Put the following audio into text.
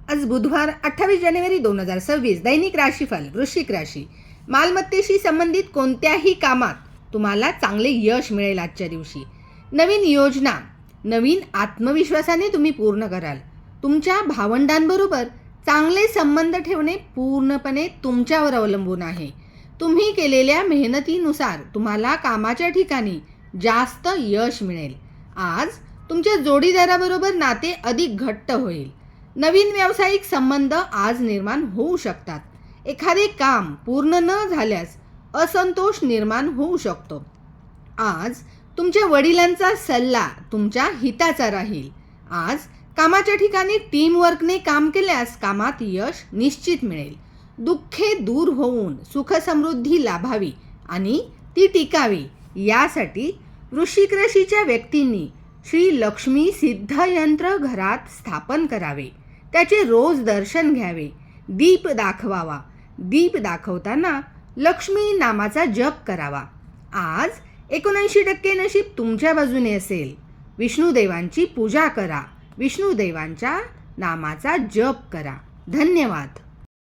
आज बुधवार 28 जानेवारी 2026. दैनिक राशीफल. वृश्चिक राशी. मालमत्तेशी संबंधित कोणत्याही कामात तुम्हाला चांगले यश मिळेल. आजच्या दिवशी नवीन योजना नवीन आत्मविश्वासाने तुम्ही पूर्ण कराल. तुमच्या भावंडांबरोबर चांगले संबंध ठेवणे पूर्णपणे तुमच्यावर अवलंबून आहे. तुम्ही केलेल्या मेहनतीनुसार तुम्हाला कामाच्या ठिकाणी जास्त यश मिळेल. आज तुमच्या जोडीदाराबरोबर नाते अधिक घट्ट होईल. नवीन व्यावसायिक संबंध आज निर्माण होऊ शकतात. एखादे काम पूर्ण न झाल्यास असंतोष निर्माण होऊ शकतो. आज तुमच्या वडिलांचा सल्ला तुमच्या हिताचा राहील. आज कामाच्या ठिकाणी टीमवर्कने काम केल्यास कामात यश निश्चित मिळेल. दुःखे दूर होऊन सुखसमृद्धी लाभावी आणि ती टिकावी यासाठी वृश्चिक राशीच्या व्यक्तींनी श्री लक्ष्मी सिद्ध यंत्र घरात स्थापन करावे. त्याचे रोज दर्शन घ्यावे. दीप दाखवावा. दीप दाखवताना लक्ष्मी नामाचा जप करावा. आज 79% नशीब तुमच्या बाजूने असेल. विष्णुदेवांची पूजा करा. विष्णुदेवांच्या नामाचा जप करा. धन्यवाद.